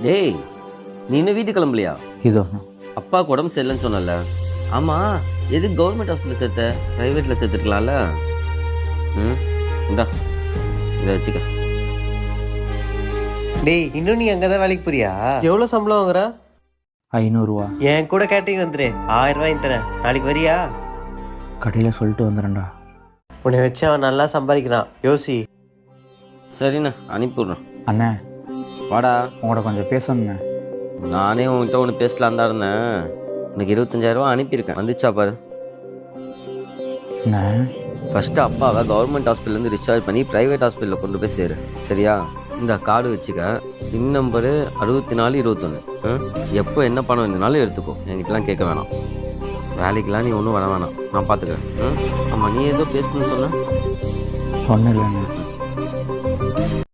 டேய், நீ இன்னும் வீட்டுக்கு கிளம்பலையா? இதோ அப்பாவுக்கு உடம்பு சரியில்லைன்னு சொன்னல. ஆமாம், எதுக்கு கவர்மெண்ட் ஹாஸ்பிட்டல் சேர்த்த? ப்ரைவேட்டில் சேர்த்துருக்கலாம்ல. இந்தா இதை வச்சுக்க. டேய், இன்னும் நீ அங்கே தான் வேலைக்கு போறியா? எவ்வளோ சம்பளம் வாங்குற? 500 ரூபா. என் கூட கேட்டரிங் வந்துரு, 1000 ரூபாய் தரேன். நாளைக்கு வரியா? கடையில் சொல்லிட்டு வந்துடுறேன்டா. உன்னை வச்சு அவன் நல்லா சம்பாதிக்கிறான், யோசி. சரிண்ணா, அனுப்பிவிட்றேன். அண்ணே, வாடா. உங்களோட கொஞ்சம் பேசணுண்ணே. நானே உன்கிட்ட ஒன்று பேசலாம் தான் இருந்தேன். உனக்கு 25,000 அனுப்பியிருக்கேன், வந்துச்சா பாரு. அண்ணே, ஃபஸ்ட்டு அப்பாவை கவர்மெண்ட் ஹாஸ்பிட்டல்லேருந்து டிஸ்சார்ஜ் பண்ணி ப்ரைவேட் ஹாஸ்பிட்டலில் கொண்டு போய் சேரு, சரியா? இந்த கார்டு வச்சுக்க. பின் நம்பரு 6421. எப்போ என்ன பணம் இருந்தனாலும் எடுத்துக்கோ, என்கிட்டலாம் கேட்க வேணாம். வேலைக்கெலாம் நீ ஒன்றும் வர வேணாம், நான் பார்த்துக்கிறேன். ஆமாம், நீ ஏதோ பேசணும்னு சொன்ன. ஒன்றும் இல்லைண்ணே.